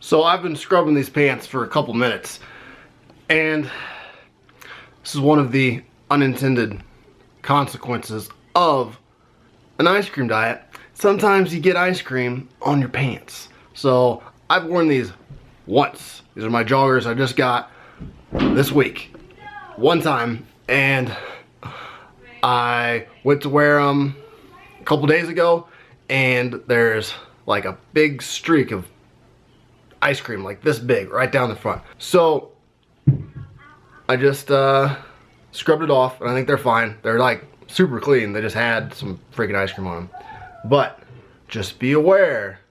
So I've been scrubbing these pants for a couple minutes, and this is one of the unintended consequences of an ice cream diet. Sometimes you get ice cream on your pants. So I've worn these once. These are my joggers I just got this week. One time, and I went to wear them a couple days ago, and there's like a big streak of ice cream like this big right down the front. So I just scrubbed it off, and I think they're fine. They're like super clean. They just had some freaking ice cream on them. But just be aware,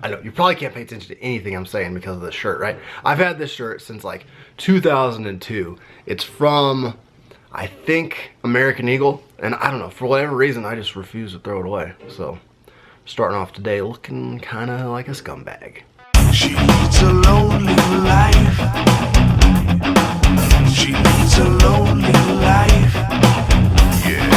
I know you probably can't pay attention to anything I'm saying because of this shirt, right? I've had this shirt since like 2002. It's from, I think, American Eagle, and I don't know, for whatever reason I just refuse to throw it away. So starting off today looking kind of like a scumbag. She needs a lonely life. She needs a lonely life. Yeah.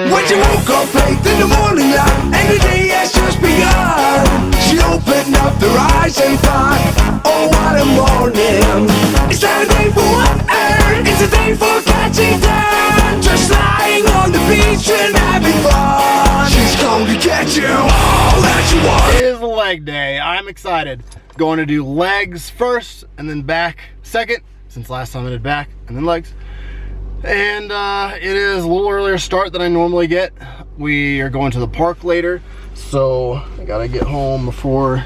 When she woke up late in the morning light, and the day has just begun, she opened up her eyes and thought, oh what a morning. It's not a day for wonder, it's a day for catching time. Just lying on the beach and having fun. She's gonna get you all that you want. It is leg day. I'm excited. Going to do legs first and then back second, since last time I did back and then legs. And it is a little earlier start than I normally get. We are going to the park later, so I gotta get home before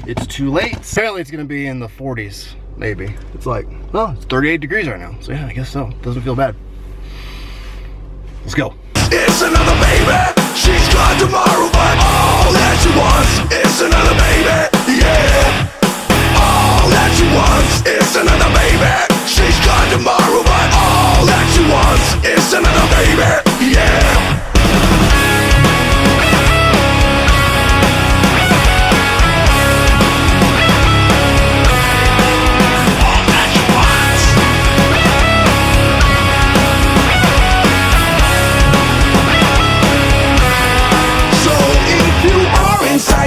it's too late. Apparently it's gonna be in the 40s, maybe. It's like, well, it's 38 degrees right now, so yeah, I guess so. Doesn't feel bad. Let's go. It's another baby. She's gone tomorrow, but all that she wants is another baby. Yeah. All that she wants is another baby. She's gone tomorrow, but all that she wants is another baby. Yeah.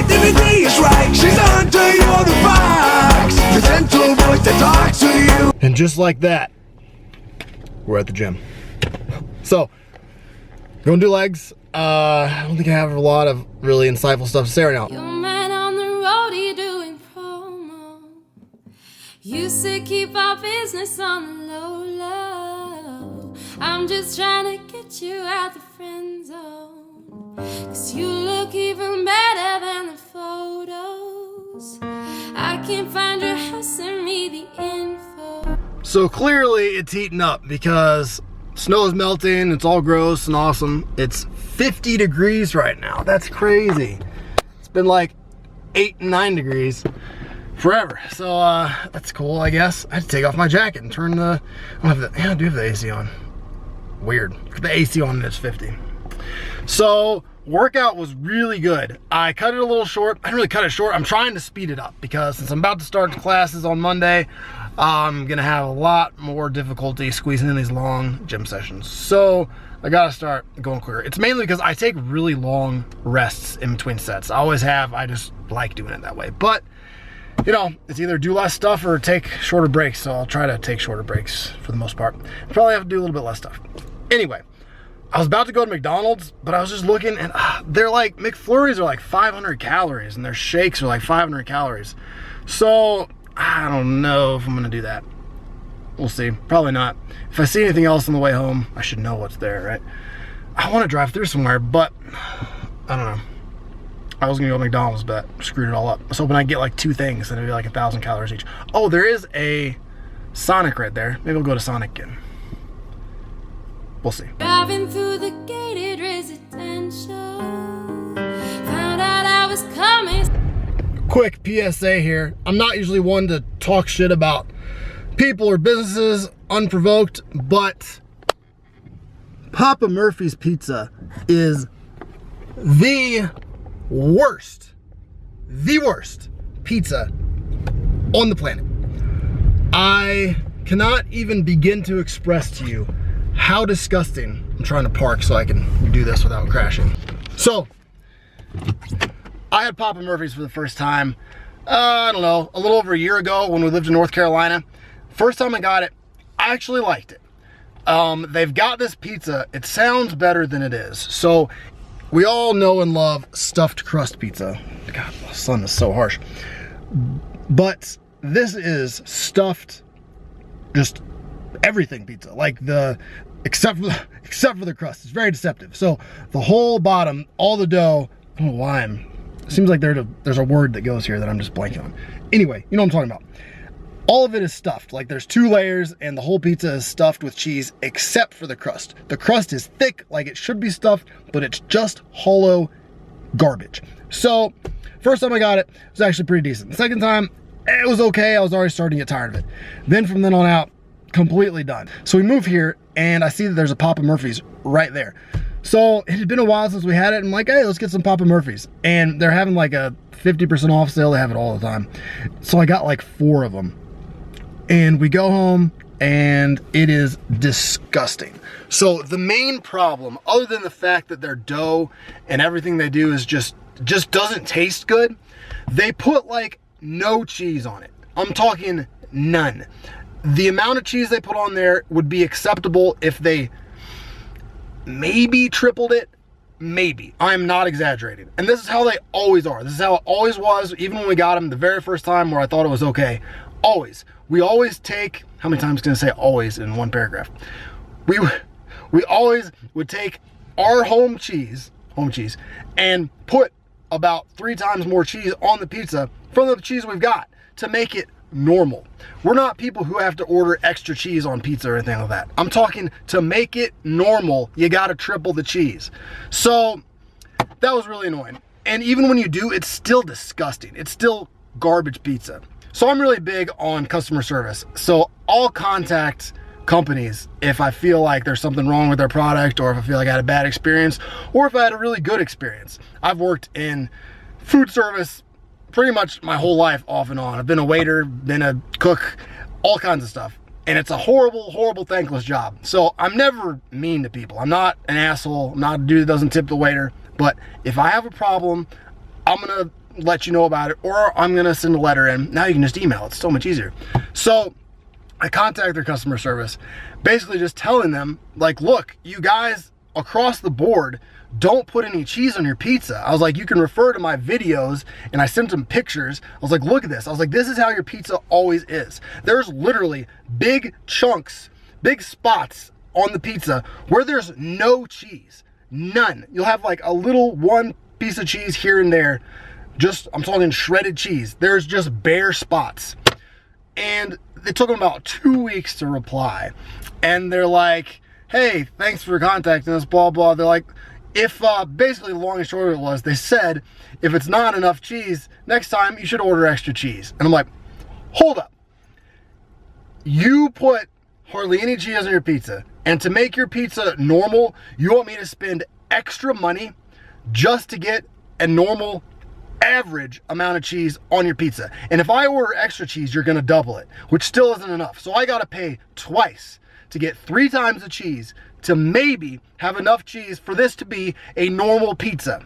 Then the day is right. She's under your box. The gentle voice that talks to you. And just like that, we're at the gym. So, gonna do legs. I don't think I have a lot of really insightful stuff to say right now. Your man on the road, he doing promo. Used to keep our business on the low, low. I'm just trying to get you out the friend zone. 'Cause you look even better than the photos. I can't find your house, send me the info. So clearly it's heating up because snow is melting, it's all gross and awesome. It's 50 degrees right now. That's crazy. It's been like 8 and 9 degrees forever. So that's cool, I guess. I had to take off my jacket and turn the, I don't have the, yeah, I do have the AC on. Weird. Put the AC on and it's 50. So workout was really good. I cut it a little short. I didn't really cut it short. I'm trying to speed it up because since I'm about to start the classes on Monday, I'm gonna have a lot more difficulty squeezing in these long gym sessions. So I gotta start going quicker. It's mainly because I take really long rests in between sets. I always have. I just like doing it that way. But you know, it's either do less stuff or take shorter breaks. So I'll try to take shorter breaks for the most part. Probably have to do a little bit less stuff. Anyway, I was about to go to McDonald's, but I was just looking, and they're like, McFlurries are like 500 calories, and their shakes are like 500 calories. So, I don't know if I'm gonna do that. We'll see, probably not. If I see anything else on the way home, I should know what's there, right? I wanna drive through somewhere, but I don't know. I was gonna go to McDonald's, but screwed it all up. I was hoping I'd get like 2 things, and it'd be like 1,000 calories each. Oh, there is a Sonic right there. Maybe I'll go to Sonic again. We'll see. Driving through the gated residential, found out I was coming. Quick PSA here. I'm not usually one to talk shit about people or businesses unprovoked, but Papa Murphy's Pizza is the worst pizza on the planet. I cannot even begin to express to you how disgusting. I'm trying to park so I can do this without crashing. So, I had Papa Murphy's for the first time, I don't know, a little over a year ago when we lived in North Carolina. First time I got it, I actually liked it. They've got this pizza, it sounds better than it is. So, we all know and love stuffed crust pizza. God, the sun is so harsh. But this is stuffed, just everything pizza, like except for the crust. It's very deceptive. So the whole bottom, all the dough, I don't know why it seems like there's a word that goes here that I'm just blanking on. Anyway, you know what I'm talking about. All of it is stuffed. Like there's 2 layers and the whole pizza is stuffed with cheese except for the crust. The crust is thick like it should be stuffed, but it's just hollow garbage. So first time I got it, it was actually pretty decent. The second time, it was okay. I was already starting to get tired of it. Then from then on out, completely done. So we move here and I see that there's a Papa Murphy's right there. So it had been a while since we had it. And I'm like, hey, let's get some Papa Murphy's. And they're having like a 50% off sale. They have it all the time. So I got like 4 of them. And we go home and it is disgusting. So the main problem, other than the fact that their dough and everything they do is just doesn't taste good, they put like no cheese on it. I'm talking none. The amount of cheese they put on there would be acceptable if they maybe tripled it, maybe. I'm not exaggerating. And this is how they always are. This is how it always was, even when we got them the very first time where I thought it was okay. Always. We always take, how many times can I say always in one paragraph? We always would take our home cheese, and put about 3 times more cheese on the pizza from the cheese we've got to make it normal. We're not people who have to order extra cheese on pizza or anything like that. I'm talking to make it normal, you gotta triple the cheese. So that was really annoying. And even when you do, it's still disgusting. It's still garbage pizza. So I'm really big on customer service. So I'll contact companies if I feel like there's something wrong with their product, or if I feel like I had a bad experience, or if I had a really good experience. I've worked in food service pretty much my whole life off and on. I've been a waiter, been a cook, all kinds of stuff. And it's a horrible, horrible, thankless job. So I'm never mean to people. I'm not an asshole. I'm not a dude that doesn't tip the waiter. But if I have a problem, I'm gonna let you know about it, or I'm gonna send a letter in. Now you can just email. It's so much easier. So I contact their customer service, basically just telling them, like, look, you guys across the board don't put any cheese on your pizza. I was like, you can refer to my videos, and I sent them pictures. I was like, look at this. I was like, this is how your pizza always is. There's literally big chunks, big spots on the pizza where there's no cheese, none. You'll have like a little 1 piece of cheese here and there. Just, I'm talking shredded cheese. There's just bare spots. And it took them about 2 weeks to reply. And they're like, hey, thanks for contacting us, blah, blah. They're like, if, basically the long and short of it was, they said, if it's not enough cheese, next time you should order extra cheese. And I'm like, hold up. You put hardly any cheese on your pizza, and to make your pizza normal, you want me to spend extra money just to get a normal average amount of cheese on your pizza. And if I order extra cheese, you're gonna double it, which still isn't enough. So I gotta pay twice to get 3 times the cheese to maybe have enough cheese for this to be a normal pizza.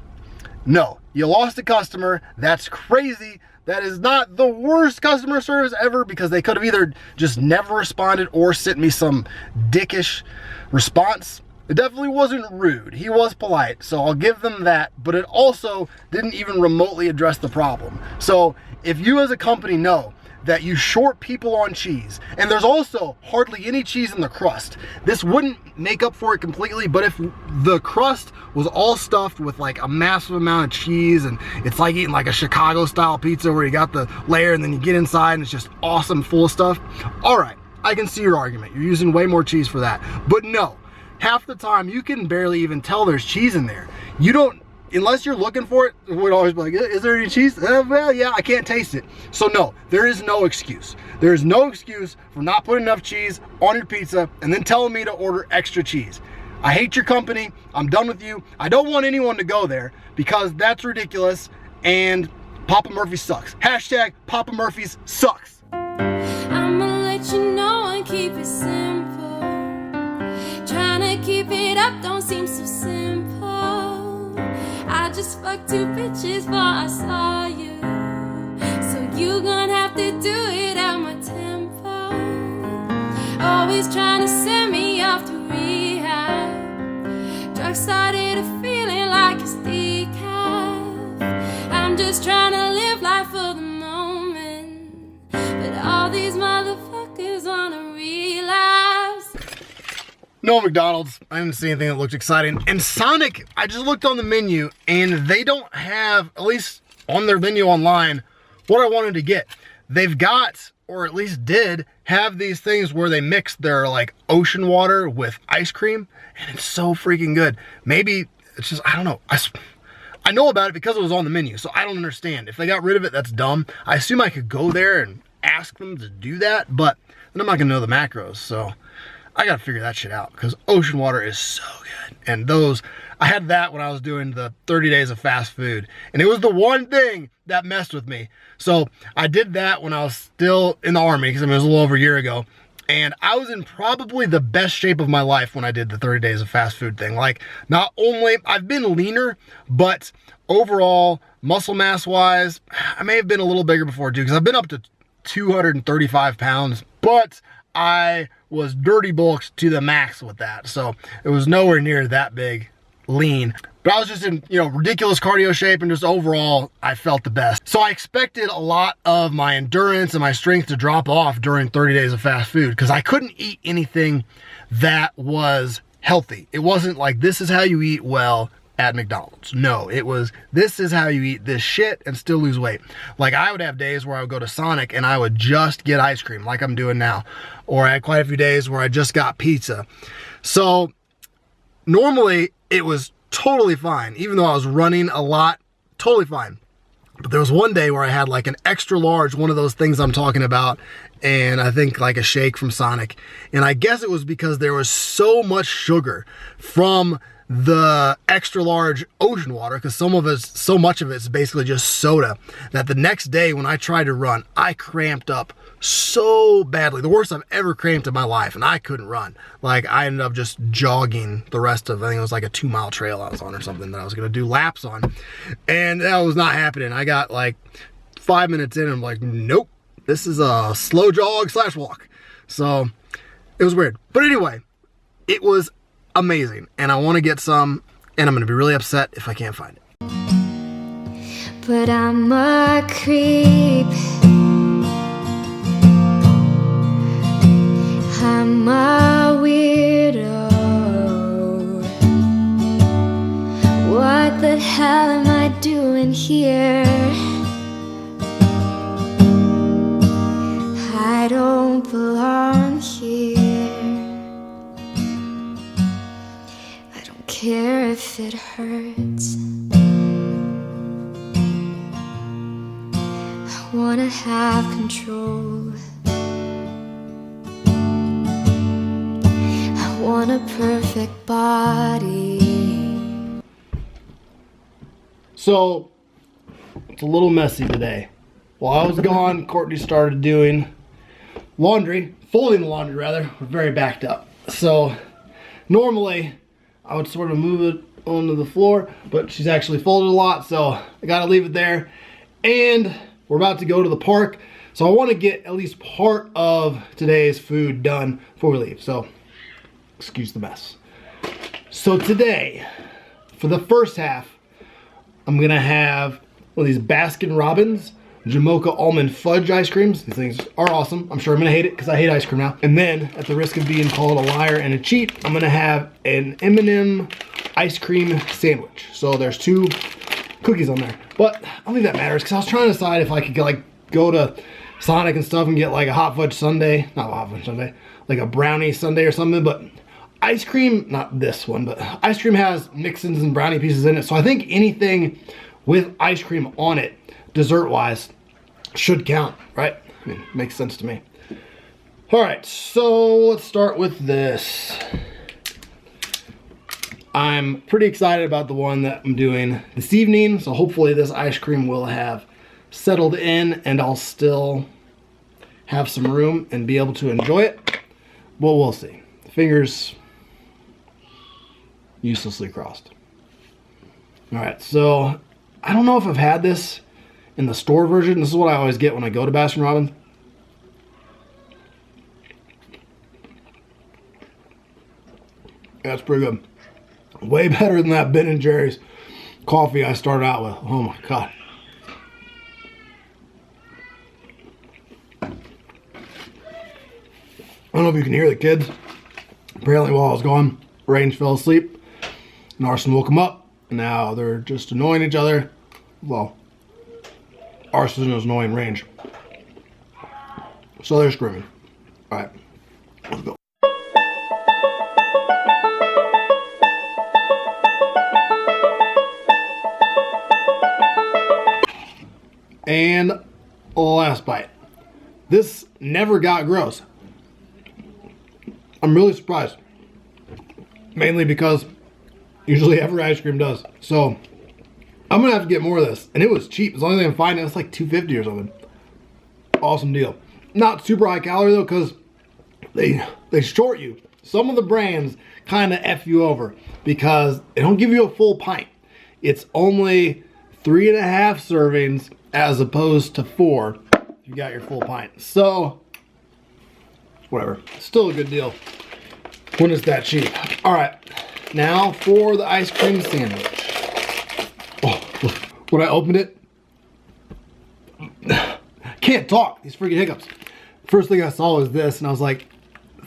No, you lost a customer. That's crazy. That is not the worst customer service ever, because they could have either just never responded or sent me some dickish response. It definitely wasn't rude. He was polite, so I'll give them that, but it also didn't even remotely address the problem. So if you as a company know that you short people on cheese, and there's also hardly any cheese in the crust, this wouldn't make up for it completely, but if the crust was all stuffed with like a massive amount of cheese, and it's like eating like a Chicago style pizza where you got the layer and then you get inside and it's just awesome full of stuff, all right, I can see your argument. You're using way more cheese for that. But no, half the time you can barely even tell there's cheese in there. You don't, unless you're looking for it, it would always be like, is there any cheese? Well, yeah, I can't taste it. So no, there is no excuse. There is no excuse for not putting enough cheese on your pizza and then telling me to order extra cheese. I hate your company. I'm done with you. I don't want anyone to go there because that's ridiculous, and Papa Murphy's sucks. Hashtag Papa Murphy's sucks. I'ma let you know and keep it simple. Trying up don't seem so simple. I just fucked 2 bitches before I saw you, so you gonna have to do it at my tempo. Always trying to send me off to rehab. Drugs started a feeling like it's decaf. I'm just trying to live life for the moment, but all these motherfuckers wanna relapse. No McDonald's. I didn't see anything that looked exciting. And Sonic, I just looked on the menu and they don't have, at least on their menu online, what I wanted to get. They've got, or at least did, have these things where they mix their like ocean water with ice cream, and it's so freaking good. Maybe it's just, I don't know. I know about it because it was on the menu, so I don't understand. If they got rid of it, that's dumb. I assume I could go there and ask them to do that, but then I'm not gonna know the macros, so I gotta figure that shit out, because ocean water is so good. And those, I had that when I was doing the 30 days of fast food, and it was the one thing that messed with me. So I did that when I was still in the Army, because I mean, it was a little over a year ago, and I was in probably the best shape of my life when I did the 30 days of fast food thing. Like, not only, I've been leaner, but overall, muscle mass wise, I may have been a little bigger before too, because I've been up to 235 pounds, but I was dirty bulked to the max with that. So it was nowhere near that big lean. But I was just in, you know, ridiculous cardio shape, and just overall, I felt the best. So I expected a lot of my endurance and my strength to drop off during 30 days of fast food, because I couldn't eat anything that was healthy. It wasn't like, this is how you eat well at McDonald's. No, it was, this is how you eat this shit and still lose weight. Like, I would have days where I would go to Sonic and I would just get ice cream like I'm doing now. Or I had quite a few days where I just got pizza. So normally it was totally fine. Even though I was running a lot, totally fine. But there was one day where I had like an extra large, one of those things I'm talking about, and I think like a shake from Sonic. And I guess it was because there was so much sugar from the extra large ocean water, because so much of it's basically just soda, that the next day when I tried to run, I cramped up so badly. The worst I've ever cramped in my life, and I couldn't run. Like, I ended up just jogging the rest of, I think it was like a 2-mile trail I was on or something that I was gonna do laps on, and that was not happening. I got like 5 minutes in and I'm like, nope, this is a slow jog / walk. So it was weird. But anyway, it was amazing, and I want to get some, and I'm gonna be really upset if I can't find it. But I'm a creep, I'm a weirdo. What the hell am I doing here? I don't belong here. Care if it hurts. I wanna have control. I want a perfect body. So it's a little messy today. While I was gone, Courtney started doing laundry, folding the laundry rather. We're very backed up. So normally I would sort of move it onto the floor, but she's actually folded a lot, so I gotta leave it there. And we're about to go to the park, so I want to get at least part of today's food done before we leave. So excuse the mess. So today, for the first half, I'm gonna have one of these Baskin Robbins Jamocha almond fudge ice creams. These things are awesome. I'm sure I'm gonna hate it because I hate ice cream now. And then, at the risk of being called a liar and a cheat, I'm gonna have an M&M ice cream sandwich. So there's 2 cookies on there. But I don't think that matters, because I was trying to decide if I could go to Sonic and stuff and get like a hot fudge sundae, not a hot fudge sundae, like a brownie sundae or something. But ice cream, not this one, but ice cream has mix-ins and brownie pieces in it. So I think anything with ice cream on it, dessert-wise, should count, right? I mean, makes sense to me. All right, so let's start with this. I'm pretty excited about the one that I'm doing this evening, so hopefully this ice cream will have settled in and I'll still have some room and be able to enjoy it. Well, we'll see. Fingers uselessly crossed. All right, so I don't know if I've had this in the store version. This is what I always get when I go to Baskin Robbins. That's pretty good. Way better than that Ben & Jerry's coffee I started out with. Oh my God. I don't know if you can hear the kids. Apparently while I was gone, Range fell asleep and Arson woke him up. And now they're just annoying each other. Well, Arson is annoying Range. So they're screaming. All right, let's go. And last bite. This never got gross. I'm really surprised. Mainly because usually every ice cream does. So I'm gonna have to get more of this. And it was cheap. As long as I can find it, it's like $2.50 or something. Awesome deal. Not super high calorie though, because they short you. Some of the brands kind of F you over because they don't give you a full pint. It's only 3.5 servings as opposed to 4 if you got your full pint. So, whatever. Still a good deal when it's that cheap. All right, now for the ice cream sandwich. Oh, when I opened it, can't talk, these freaking hiccups. First thing I saw was this, and I was like,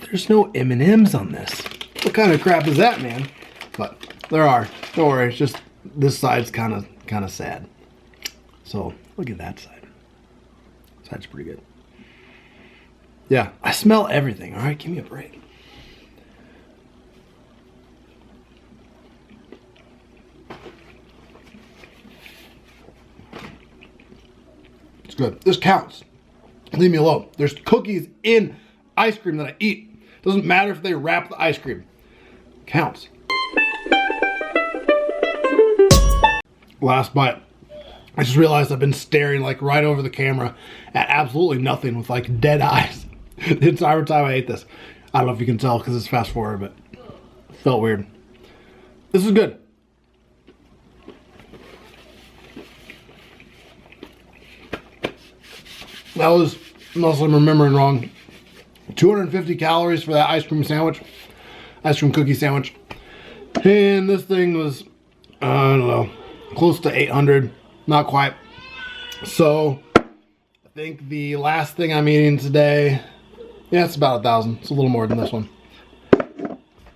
there's no M&Ms on this. What kind of crap is that, man? But there are. Don't worry, it's just this side's kind of sad. So look at that side. Side's pretty good. Yeah, I smell everything. All right, give me a break. It's good. This counts. Leave me alone. There's cookies in ice cream that I eat. Doesn't matter if they wrap the ice cream. Counts. Last bite. I just realized I've been staring like right over the camera at absolutely nothing with like dead eyes the entire time I ate this. I don't know if you can tell because it's fast forward, but it felt weird. This is good. That was, unless I'm remembering wrong, 250 calories for that ice cream sandwich, ice cream cookie sandwich. And this thing was, I don't know, close to 800. Not quite. So I think the last thing I'm eating today, yeah, it's about 1,000. It's a little more than this one.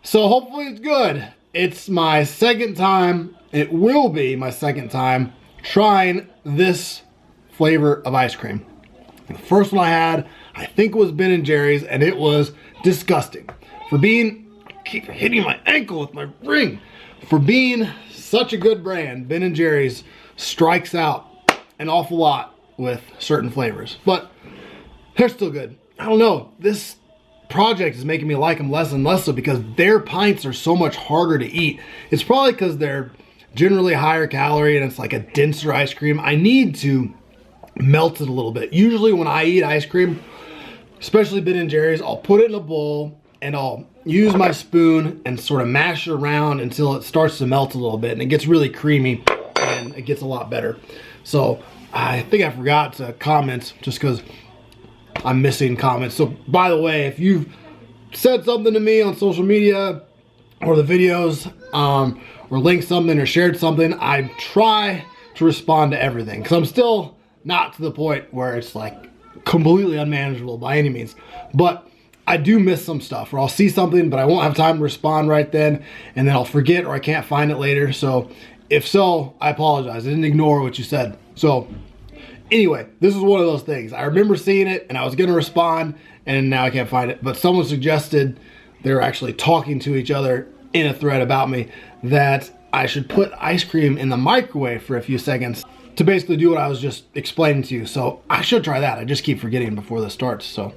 So hopefully it's good. It's my second time, it will be my second time trying this flavor of ice cream. The first one I had, I think was Ben & Jerry's, and it was disgusting. For being, I keep hitting my ankle with my ring. For being such a good brand, Ben & Jerry's strikes out an awful lot with certain flavors, but they're still good. I don't know, this project is making me like them less and less so because their pints are so much harder to eat. It's probably because they're generally higher calorie and it's like a denser ice cream. I need to melt it a little bit. Usually when I eat ice cream, especially Ben & Jerry's, I'll put it in a bowl and I'll use my spoon and sort of mash it around until it starts to melt a little bit and it gets really creamy. And it gets a lot better. So I think I forgot to comment just because I'm missing comments. So by the way, if you've said something to me on social media or the videos or linked something or shared something, I try to respond to everything because I'm still not to the point where it's like completely unmanageable by any means. But I do miss some stuff, or I'll see something but I won't have time to respond right then, and then I'll forget or I can't find it later. So if so, I apologize. I didn't ignore what you said. So anyway, this is one of those things. I remember seeing it and I was going to respond and now I can't find it. But someone suggested, they were actually talking to each other in a thread about me, that I should put ice cream in the microwave for a few seconds to basically do what I was just explaining to you. So I should try that. I just keep forgetting before this starts. So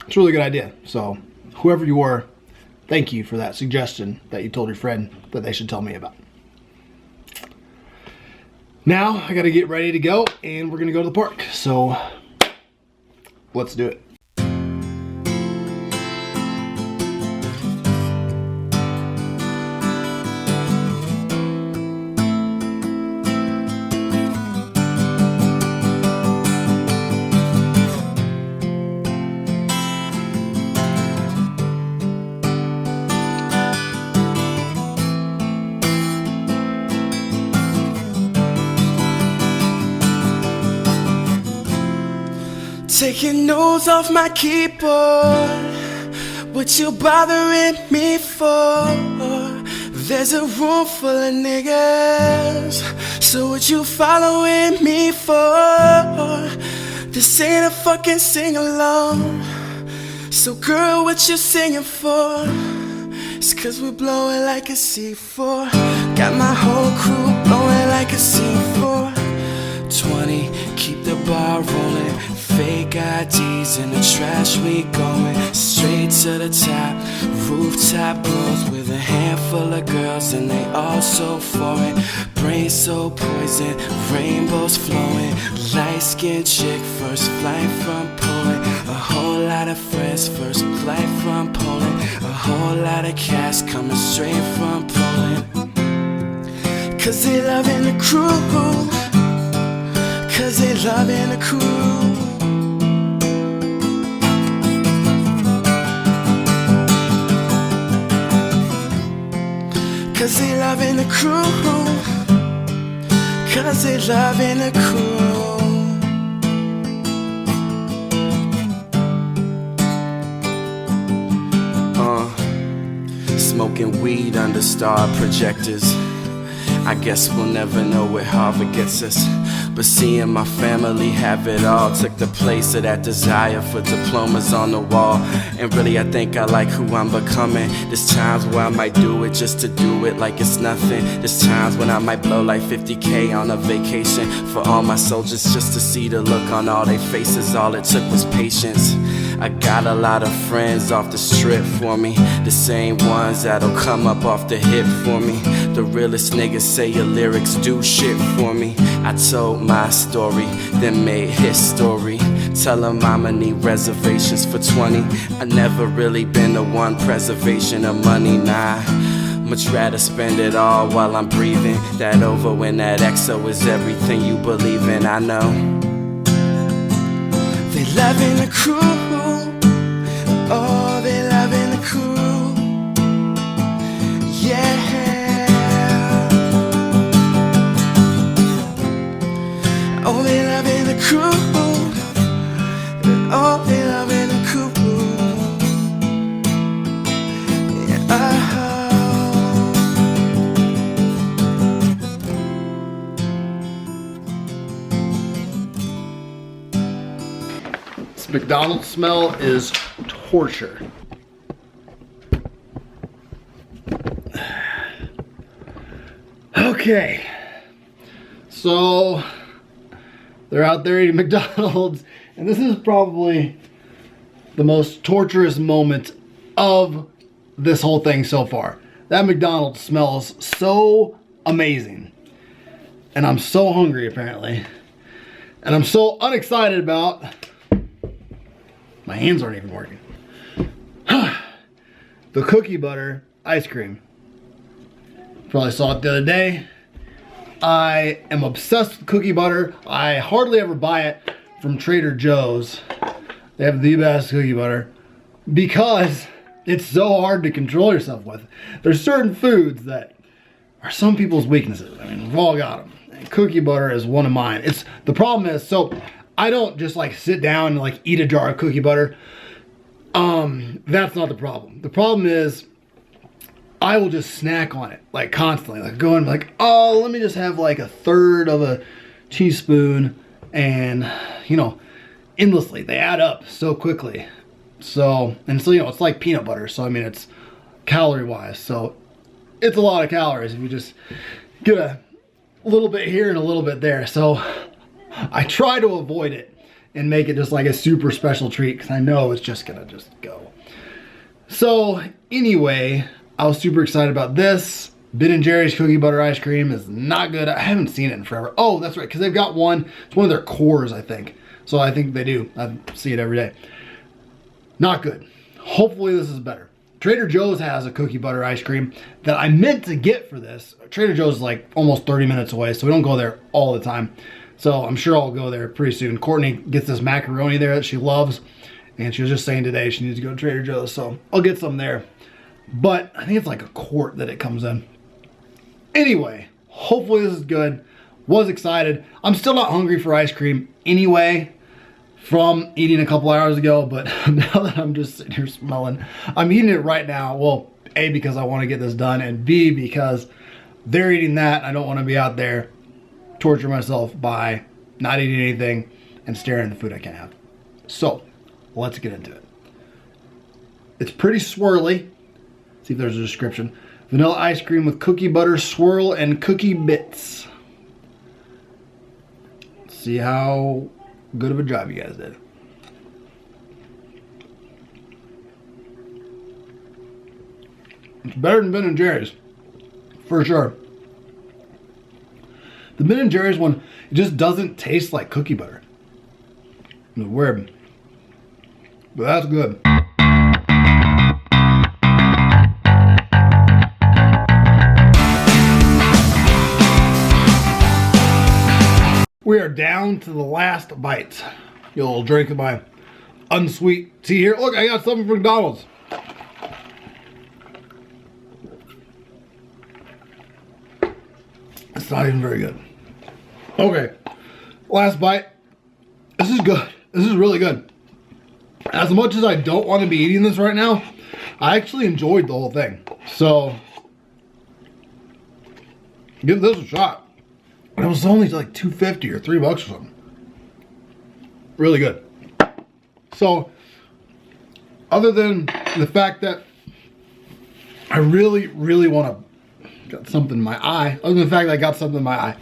it's a really good idea. So whoever you were, thank you for that suggestion that you told your friend that they should tell me about. Now I gotta get ready to go and we're gonna go to the park. So let's do it. Take your nose off my keyboard. What you bothering me for? There's a room full of niggas, so what you following me for? This ain't a fucking sing-along. So girl, what you singing for? It's cause we blowing like a C4. Got my whole crew blowing like a C4. 20, keep the bar rolling. Fake IDs in the trash, we going straight to the top. Rooftop bros with a handful of girls, and they all so foreign. Brain so poison, rainbows flowing. Light-skinned chick, first flight from Poland. A whole lot of friends, first flight from Poland. A whole lot of cash coming straight from Poland. Cause they loving the crew. Cause they loving the crew. Cause they loving the crew. Cause they loving the crew. Smoking weed under star projectors. I guess we'll never know where Harvard gets us. But seeing my family have it all took the place of that desire for diplomas on the wall. And really I think I like who I'm becoming. There's times where I might do it just to do it like it's nothing. There's times when I might blow like 50K on a vacation for all my soldiers, just to see the look on all their faces. All it took was patience. I got a lot of friends off the strip for me, the same ones that'll come up off the hip for me. The realest niggas say your lyrics do shit for me. I told my story, then made his story. Tell him I'ma need reservations for 20. I never really been the one preservation of money, nah. Much rather spend it all while I'm breathing. That over when that XO is everything you believe in, I know. They loving the crew. Oh, they loving the crew. Yeah. Oh, they loving the crew. Oh, they loving the crew. Yeah. This McDonald's smell is torture. Okay, so they're out there eating McDonald's, and this is probably the most torturous moment of this whole thing so far. That McDonald's smells so amazing, and I'm so hungry apparently, and I'm so unexcited about. My hands aren't even working. The cookie butter ice cream. Probably saw it the other day. I am obsessed with cookie butter. I hardly ever buy it from Trader Joe's. They have the best cookie butter because it's so hard to control yourself with. There's certain foods that are some people's weaknesses. I mean, we've all got them. And cookie butter is one of mine. The problem is, so I don't just like sit down and like eat a jar of cookie butter. That's not the problem. The problem is I will just snack on it like constantly, like going like, oh, let me just have like a third of a teaspoon, and you know, endlessly. They add up so quickly. So, and so, you know, it's like peanut butter. So, I mean, it's calorie wise. So it's a lot of calories if you just get a little bit here and a little bit there. So I try to avoid it and make it just like a super special treat because I know it's just gonna just go. So anyway, I was super excited about this. Ben & Jerry's cookie butter ice cream is not good. I haven't seen it in forever. Oh, that's right, because they've got one. It's one of their cores, I think. So I think they do. I see it every day. Not good. Hopefully this is better. Trader Joe's has a cookie butter ice cream that I meant to get for this. Trader Joe's is like almost 30 minutes away, so we don't go there all the time. So I'm sure I'll go there pretty soon. Courtney gets this macaroni there that she loves, and she was just saying today she needs to go to Trader Joe's, so I'll get some there. But I think it's like a quart that it comes in. Anyway, hopefully this is good. Was excited. I'm still not hungry for ice cream anyway. from eating a couple hours ago, but now that I'm just sitting here smelling, I'm eating it right now. Well, A, because I want to get this done, and B, because they're eating that. I don't want to be out there torture myself by not eating anything and staring at the food I can't have. So let's get into it. It's pretty swirly. Let's see if there's a description. Vanilla ice cream with cookie butter swirl and cookie bits. Let's see how good of a job you guys did. It's better than Ben & Jerry's, for sure. The Ben & Jerry's one, it just doesn't taste like cookie butter. It's weird, but that's good. We are down to the last bites. Get a little drink of my unsweet tea here. Look, I got something from McDonald's. It's not even very good. Okay, last bite. This is good. This is really good. As much as I don't want to be eating this right now, I actually enjoyed the whole thing. So, give this a shot. It was only like $2.50 or $3 or something. Really good. So, other than the fact that I really, really want to got something in my eye. Other than the fact that I got something in my eye.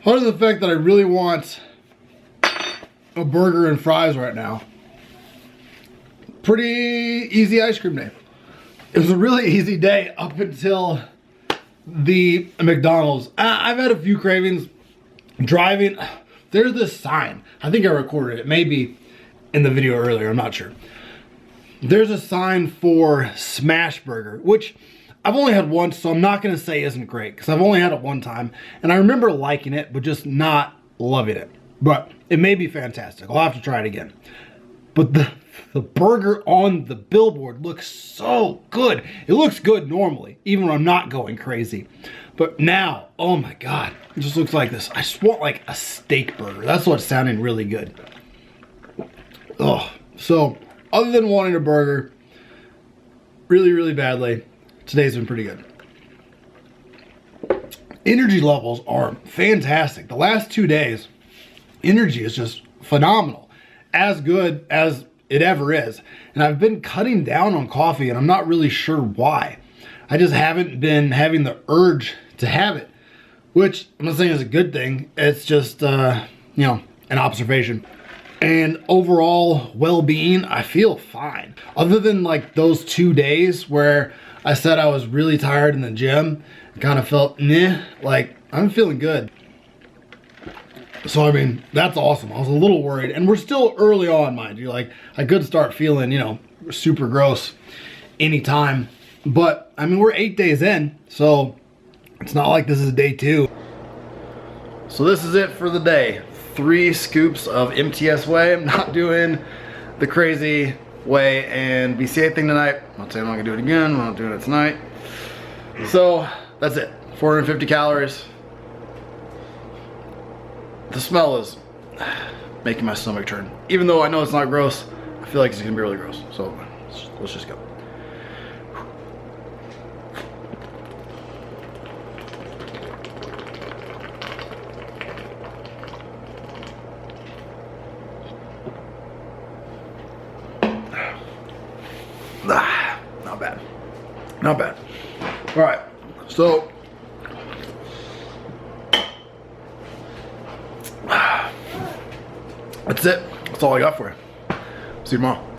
Other than the fact that I really want a burger and fries right now. Pretty easy ice cream day. It was a really easy day up until the McDonald's. I've had a few cravings. Driving, there's this sign. I think I recorded it. Maybe in the video earlier. I'm not sure. There's a sign for Smash Burger, which I've only had once, so I'm not going to say isn't great, because I've only had it one time, and I remember liking it, but just not loving it. But it may be fantastic. I'll have to try it again. But the burger on the billboard looks so good. It looks good normally, even when I'm not going crazy. But now, oh my God, it just looks like this. I just want like a steak burger. That's what's sounding really good. Oh, so other than wanting a burger really, really badly, today's been pretty good. Energy levels are fantastic. The last 2 days, energy is just phenomenal. As good as it ever is. And I've been cutting down on coffee, and I'm not really sure why. I just haven't been having the urge to have it, which I'm not saying is a good thing. It's just, you know, an observation. And overall well-being, I feel fine. Other than like those 2 days where I said I was really tired in the gym, I kind of felt, meh, like I'm feeling good. So, I mean, that's awesome. I was a little worried, and we're still early on, mind you. Like, I could start feeling, you know, super gross anytime. But, I mean, we're 8 days in, so it's not like this is day 2. So this is it for the day. 3 scoops of MTS whey. I'm not doing the crazy whey and BCA thing tonight. I'm not saying I'm not gonna do it again. I'm not doing it tonight. So, that's it. 450 calories. The smell is making my stomach turn. Even though I know it's not gross, I feel like it's gonna be really gross. So let's just go. Not bad. Not bad. All right, so that's it. That's all I got for you. See you tomorrow.